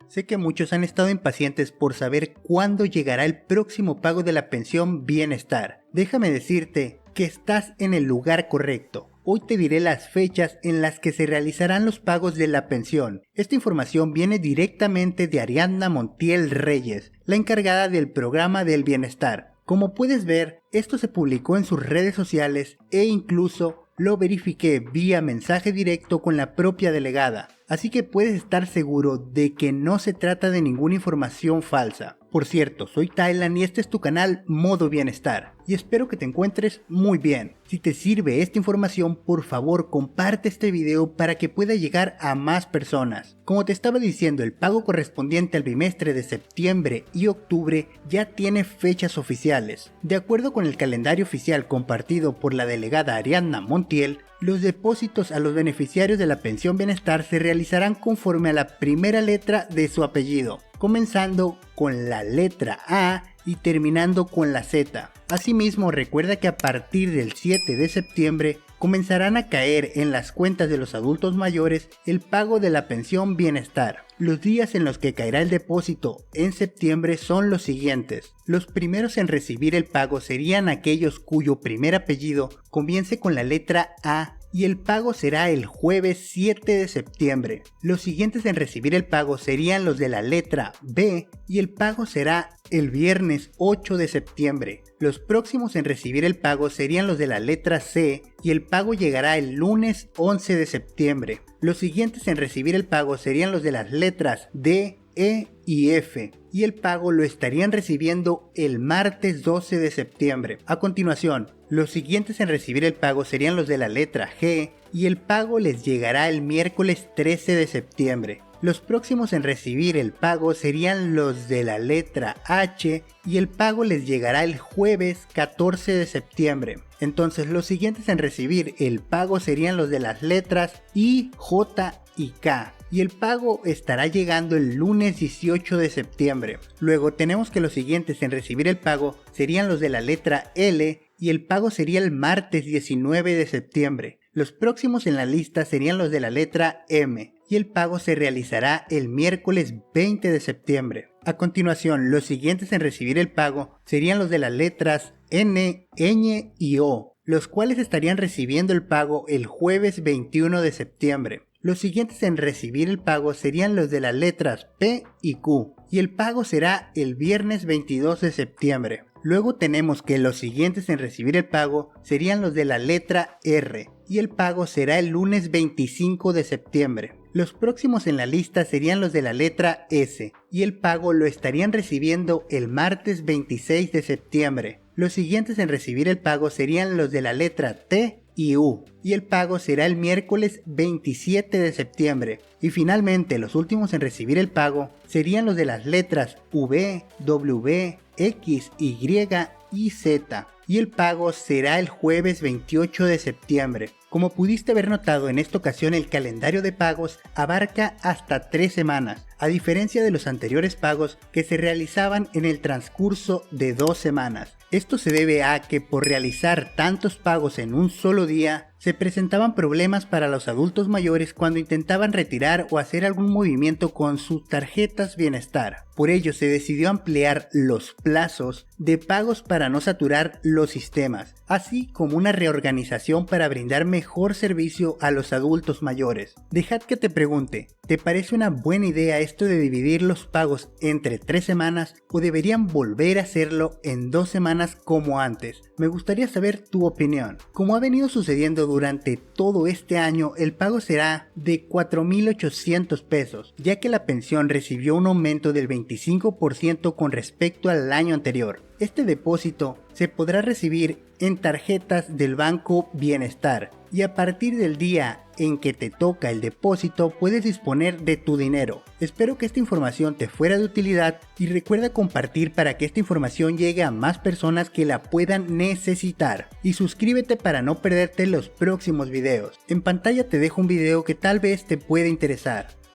Sé que muchos han estado impacientes por saber cuándo llegará el próximo pago de la pensión Bienestar. Déjame decirte que estás en el lugar correcto. Hoy te diré las fechas en las que se realizarán los pagos de la pensión. Esta información viene directamente de Ariadna Montiel Reyes, la encargada del programa del bienestar. Como puedes ver, esto se publicó en sus redes sociales e incluso lo verifiqué vía mensaje directo con la propia delegada, así que puedes estar seguro de que no se trata de ninguna información falsa. Por cierto, soy Thailand y este es tu canal Modo Bienestar, y espero que te encuentres muy bien. Si te sirve esta información, por favor comparte este video para que pueda llegar a más personas. Como te estaba diciendo, el pago correspondiente al bimestre de septiembre y octubre ya tiene fechas oficiales. De acuerdo con el calendario oficial compartido por la delegada Ariadna Montiel, los depósitos a los beneficiarios de la pensión bienestar se realizarán conforme a la primera letra de su apellido, comenzando con la letra A y terminando con la Z. Asimismo, recuerda que a partir del 7 de septiembre comenzarán a caer en las cuentas de los adultos mayores el pago de la pensión bienestar. Los días en los que caerá el depósito en septiembre son los siguientes. Los primeros en recibir el pago serían aquellos cuyo primer apellido comience con la letra A y el pago será el jueves 7 de septiembre. Los siguientes en recibir el pago serían los de la letra B y el pago será el viernes 8 de septiembre. Los próximos en recibir el pago serían los de la letra C y el pago llegará el lunes 11 de septiembre. Los siguientes en recibir el pago serían los de las letras D, E y F y el pago lo estarían recibiendo el martes 12 de septiembre. A continuación, los siguientes en recibir el pago serían los de la letra G y el pago les llegará el miércoles 13 de septiembre. Los próximos en recibir el pago serían los de la letra H y el pago les llegará el jueves 14 de septiembre. Entonces los siguientes en recibir el pago serían los de las letras I, J y K. Y el pago estará llegando el lunes 18 de septiembre. Luego tenemos que los siguientes en recibir el pago serían los de la letra L y el pago sería el martes 19 de septiembre. Los próximos en la lista serían los de la letra M y el pago se realizará el miércoles 20 de septiembre. A continuación, los siguientes en recibir el pago serían los de las letras N, Ñ y O, los cuales estarían recibiendo el pago el jueves 21 de septiembre. Los siguientes en recibir el pago serían los de las letras P y Q y el pago será el viernes 22 de septiembre. Luego tenemos que los siguientes en recibir el pago serían los de la letra R y el pago será el lunes 25 de septiembre. Los próximos en la lista serían los de la letra S y el pago lo estarían recibiendo el martes 26 de septiembre. Los siguientes en recibir el pago serían los de la letra T y U y el pago será el miércoles 27 de septiembre. Y finalmente los últimos en recibir el pago serían los de las letras V, W, X, Y y Z y el pago será el jueves 28 de septiembre. Como pudiste haber notado, en esta ocasión el calendario de pagos abarca hasta 3 semanas, a diferencia de los anteriores pagos que se realizaban en el transcurso de 2 semanas. Esto se debe a que por realizar tantos pagos en un solo día, se presentaban problemas para los adultos mayores cuando intentaban retirar o hacer algún movimiento con sus tarjetas bienestar. Por ello se decidió ampliar los plazos de pagos para no saturar los sistemas, así como una reorganización para brindar mejor servicio a los adultos mayores. Dejad que te pregunte, ¿te parece una buena idea esto de dividir los pagos entre 3 semanas o deberían volver a hacerlo en 2 semanas como antes? Me gustaría saber tu opinión. Como ha venido sucediendo durante todo este año, el pago será de 4,800 pesos, ya que la pensión recibió un aumento del 25% con respecto al año anterior. Este depósito se podrá recibir en tarjetas del Banco Bienestar y a partir del día en que te toca el depósito puedes disponer de tu dinero. Espero que esta información te fuera de utilidad y recuerda compartir para que esta información llegue a más personas que la puedan necesitar. Y suscríbete para no perderte los próximos videos. En pantalla te dejo un video que tal vez te pueda interesar.